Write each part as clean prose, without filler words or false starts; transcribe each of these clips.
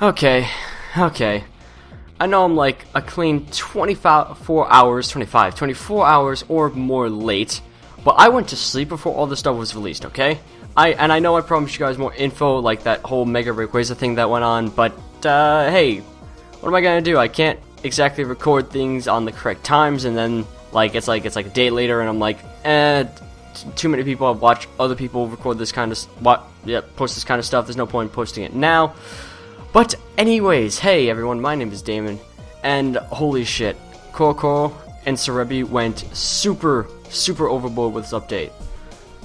Okay, okay. I know I'm like a clean 24 hours or more late, but I went to sleep before all this stuff was released, okay? I know I promised you guys more info, like that whole Mega Rayquaza thing that went on, but, hey, what am I gonna do? I can't exactly record things on the correct times, and then, it's like a day later, and I'm like, too many people have watched other people record this kind of, post this kind of stuff, there's no point in posting it now. But anyways, hey everyone, my name is Damon, and holy shit, Coco and Serebii went super overboard with this update.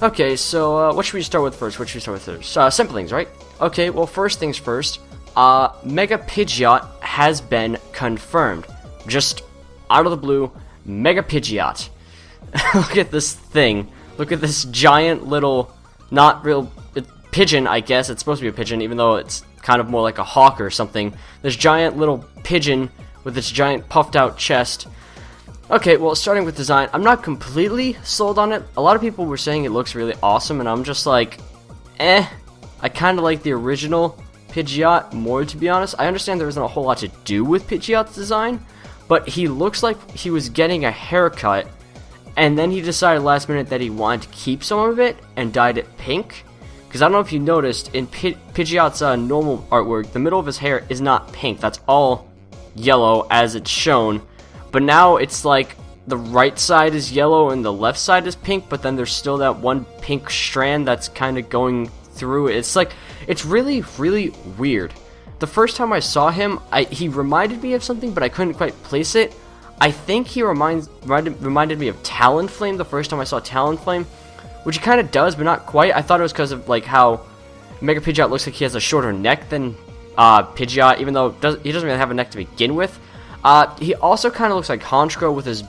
Okay, so what should we start with first? Simple things, right? Okay, well first things first, Mega Pidgeot has been confirmed. Just out of the blue, Mega Pidgeot. Look at this thing. Look at this giant little, not real, pigeon, I guess. It's supposed to be a pigeon, even though it's kind of more like a hawk or something. This giant little pigeon with its giant puffed out chest. Okay, well, starting with design, I'm not completely sold on it. A lot of people were saying it looks really awesome, and I'm just like, I kind of like the original Pidgeot more, to be honest. I understand there isn't a whole lot to do with Pidgeot's design, but he looks like he was getting a haircut, and then he decided last minute that he wanted to keep some of it and dyed it pink. Because I don't know if you noticed, in Pidgeot's normal artwork, the middle of his hair is not pink. That's all yellow as it's shown. But now it's like the right side is yellow and the left side is pink, but then there's still that one pink strand that's kind of going through it. It's like, it's really weird. The first time I saw him, he reminded me of something, but I couldn't quite place it. I think he reminded me of Talonflame the first time I saw Talonflame. Which he kind of does, but not quite. I thought it was because of like how Mega Pidgeot looks like he has a shorter neck than Pidgeot, even though he doesn't really have a neck to begin with. He also kind of looks like Honchkrow with his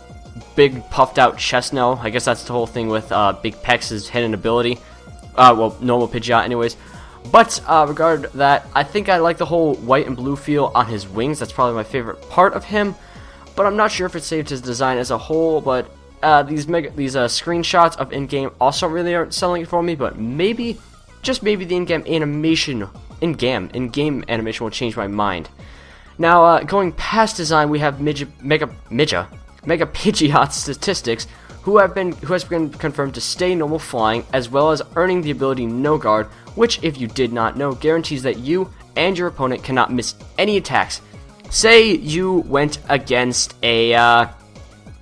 big puffed out chest now. I guess that's the whole thing with Big Pex, his hidden ability. Well, normal Pidgeot anyways. But regard that, I think I like the whole white and blue feel on his wings. That's probably my favorite part of him. But I'm not sure if it saved his design as a whole, but these screenshots of in-game also really aren't selling it for me, but maybe, just maybe the in-game animation will change my mind. Now, going past design, we have Mega Pidgeot's statistics, who has been confirmed to stay normal flying, as well as earning the ability No Guard, which, if you did not know, guarantees that you and your opponent cannot miss any attacks. Say you went against a,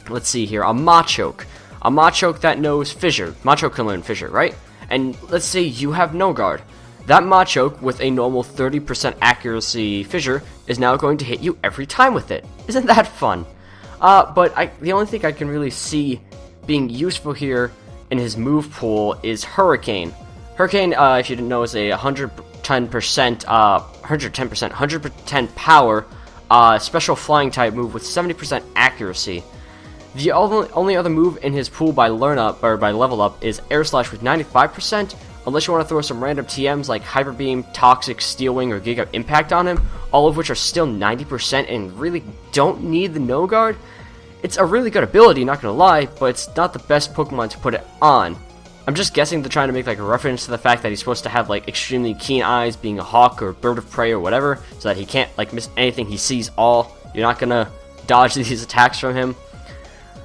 let's see here, a Machoke. A Machoke that knows Fissure. Machoke can learn Fissure, right? And let's say you have No Guard. That Machoke, with a normal 30% accuracy Fissure, is now going to hit you every time with it. Isn't that fun? But the only thing I can really see being useful here in his move pool is Hurricane. Hurricane, if you didn't know, is a 110% power, special flying type move with 70% accuracy. The only other move in his pool by level up is Air Slash with 95%, unless you want to throw some random TMs like Hyper Beam, Toxic, Steel Wing, or Giga Impact on him, all of which are still 90% and really don't need the No Guard. It's a really good ability, not gonna lie, but it's not the best Pokemon to put it on. I'm just guessing they're trying to make like a reference to the fact that he's supposed to have like extremely keen eyes, being a hawk or bird of prey or whatever, so that he can't like miss anything, he sees all. You're not gonna dodge these attacks from him.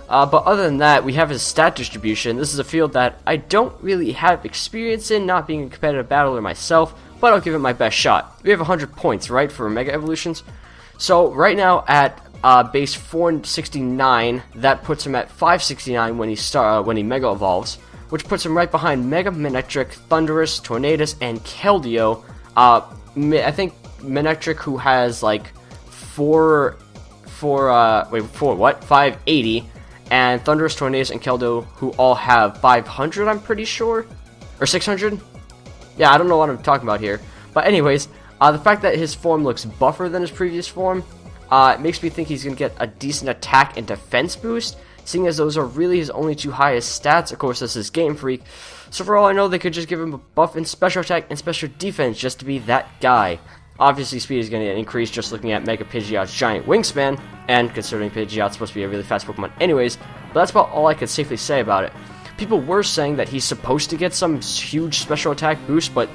But other than that, we have his stat distribution. This is a field that I don't really have experience in, not being a competitive battler myself, but I'll give it my best shot. We have 100 points, right, for Mega Evolutions? So right now at base 469, that puts him at 569 when he Mega Evolves, which puts him right behind Mega Manectric, Thundurus, Tornadus, and Keldeo. I think Manectric, who has like 580, and Thundurus, Tornadus, and Keldeo, who all have 500, I'm pretty sure, or 600. Yeah, I don't know what I'm talking about here. But anyways, the fact that his form looks buffer than his previous form, it makes me think he's going to get a decent attack and defense boost, seeing as those are really his only two highest stats. Of course, this is Game Freak, so for all I know, they could just give him a buff in special attack and special defense just to be that guy. Obviously, speed is going to increase just looking at Mega Pidgeot's giant wingspan, and considering Pidgeot's supposed to be a really fast Pokemon anyways, but that's about all I could safely say about it. People were saying that he's supposed to get some huge special attack boost, but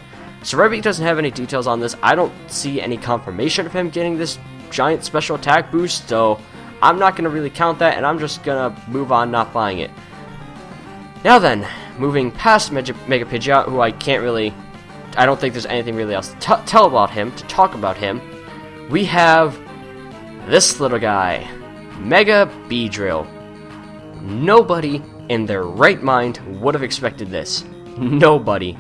Serebii doesn't have any details on this. I don't see any confirmation of him getting this giant special attack boost, so I'm not going to really count that, and I'm just going to move on not buying it. Now then, moving past Mega Pidgeot, who I don't think there's anything really else to talk about him, we have this little guy, Mega BEEDRILL. Nobody in their right mind would have expected this. Nobody.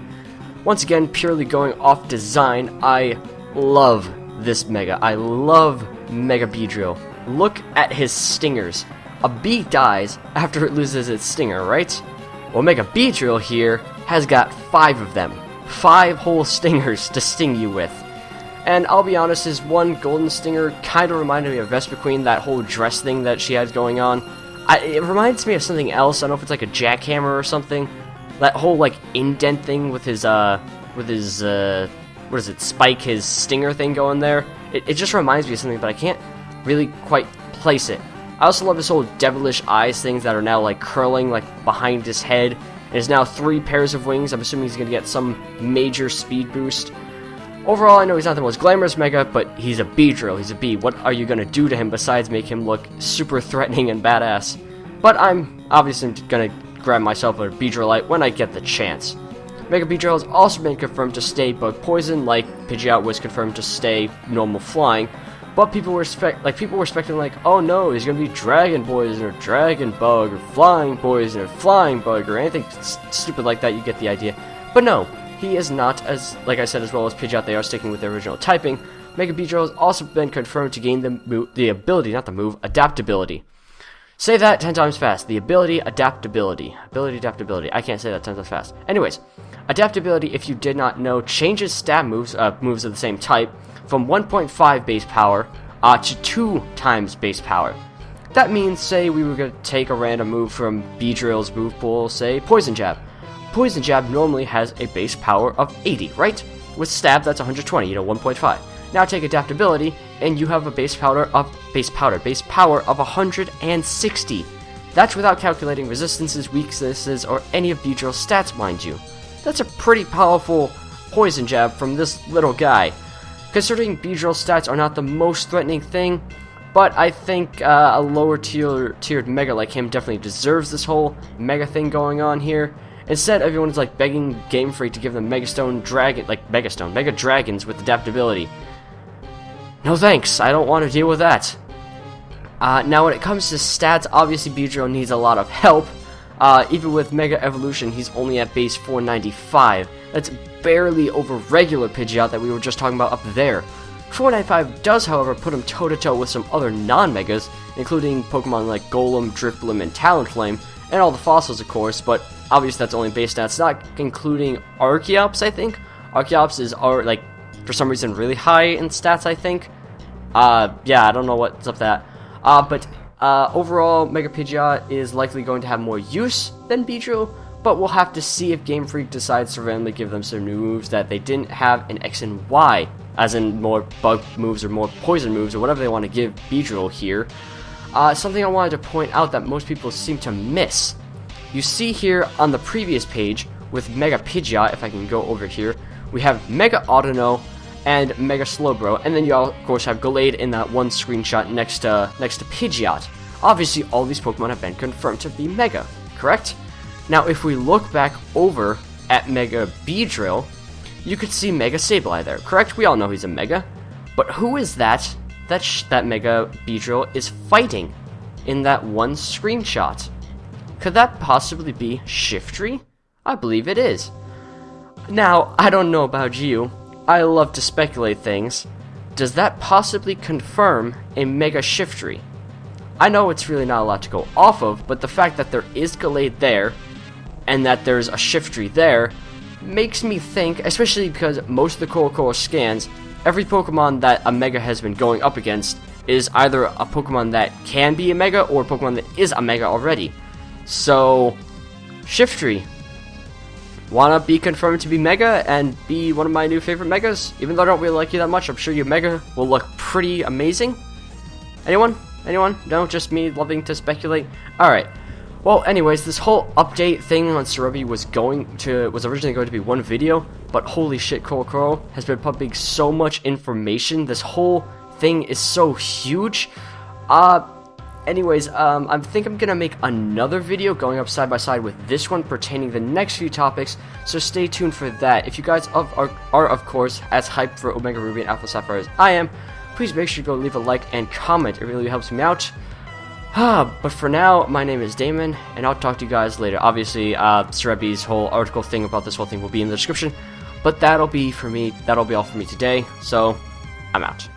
Once again, purely going off design, I love this Mega. I love Mega BEEDRILL. Look at his stingers. A bee dies after it loses its stinger, right? Well, Mega BEEDRILL here has got 5 of them. 5 whole stingers to sting you with. And I'll be honest, his one golden stinger kind of reminded me of Vespiquen, that whole dress thing that she has going on. It reminds me of something else. I don't know if it's like a jackhammer or something. That whole like indent thing with his what is it, spike, his stinger thing going there. It just reminds me of something, but I can't really quite place it. I also love his whole devilish eyes things that are now like curling like behind his head. And is now 3 pairs of wings. I'm assuming he's gonna get some major speed boost. Overall, I know he's not the most glamorous Mega, but he's a BEEDRILL. He's a bee. What are you gonna do to him besides make him look super threatening and badass? But I'm obviously gonna grab myself a BEEDRILLite when I get the chance. Mega BEEDRILL has also been confirmed to stay bug poison, like Pidgeot was confirmed to stay normal flying. But people were expecting like, oh no, he's gonna be Dragon Poison or Dragon Bug or Flying Poison or Flying Bug or anything stupid like that. You get the idea. But no, he is not, as like I said, as well as Pidgeot. They are sticking with their original typing. Mega BEEDRILL has also been confirmed to gain the ability, not the move, adaptability. Say that 10 times fast. The ability, adaptability. Ability, adaptability. I can't say that 10 times fast. Anyways, adaptability, if you did not know, changes stat moves of the same type from 1.5 base power to 2 times base power. That means, say we were going to take a random move from BEEDRILL's move pool, say Poison Jab. Poison Jab normally has a base power of 80, right? With Stab, that's 120, 1.5. Now take Adaptability, and you have a base power of 160. That's without calculating resistances, weaknesses, or any of BEEDRILL's stats, mind you. That's a pretty powerful Poison Jab from this little guy. Considering BEEDRILL's stats are not the most threatening thing, but I think a lower tiered Mega like him definitely deserves this whole Mega thing going on here. Instead, everyone's like begging Game Freak to give them Mega Dragons with adaptability. No thanks, I don't want to deal with that. Now when it comes to stats, obviously BEEDRILL needs a lot of help. Even with Mega Evolution, he's only at base 495. That's barely over regular Pidgeot that we were just talking about up there. 495 does, however, put him toe-to-toe with some other non-Megas, including Pokemon like Golem, Drifblim, and Talonflame, and all the fossils, of course, but obviously that's only base stats, not including Archeops, I think. Archeops are, like, for some reason really high in stats, I think. Yeah, I don't know what's up with that. But overall, Mega Pidgeot is likely going to have more use than BEEDRILL, but we'll have to see if Game Freak decides to randomly give them some new moves that they didn't have in X and Y, as in more bug moves or more poison moves or whatever they want to give BEEDRILL here. Something I wanted to point out that most people seem to miss. You see here on the previous page with Mega Pidgeot, if I can go over here, we have Mega Audino and Mega Slowbro, and then you of course have Gallade in that one screenshot next to Pidgeot. Obviously, all these Pokemon have been confirmed to be Mega, correct? Now, if we look back over at Mega BEEDRILL, you could see Mega Sableye there, correct? We all know he's a Mega. But who is that Mega BEEDRILL is fighting in that one screenshot? Could that possibly be Shiftry? I believe it is. Now, I don't know about you. I love to speculate things. Does that possibly confirm a Mega Shiftry? I know it's really not a lot to go off of, but the fact that there is Gallade there, and that there's a Shiftry there, makes me think, especially because most of the Core scans, every Pokemon that a Mega has been going up against is either a Pokemon that can be a Mega, or a Pokemon that is a Mega already. So, Shiftry, wanna be confirmed to be Mega and be one of my new favorite Megas? Even though I don't really like you that much, I'm sure your Mega will look pretty amazing. Anyone? No, just me loving to speculate? Alright. Well, anyways, this whole update thing on Serebii was originally going to be one video, but holy shit, Coral has been pumping so much information. This whole thing is so huge. Anyways, I think I'm gonna make another video going up side by side with this one pertaining the next few topics, so stay tuned for that. If you guys are of course as hyped for Omega Ruby and Alpha Sapphire as I am, please make sure to go leave a like and comment. It really helps me out. But for now, my name is Damon, and I'll talk to you guys later. Obviously, Serebii's whole article thing about this whole thing will be in the description, but that'll be all for me today, so I'm out.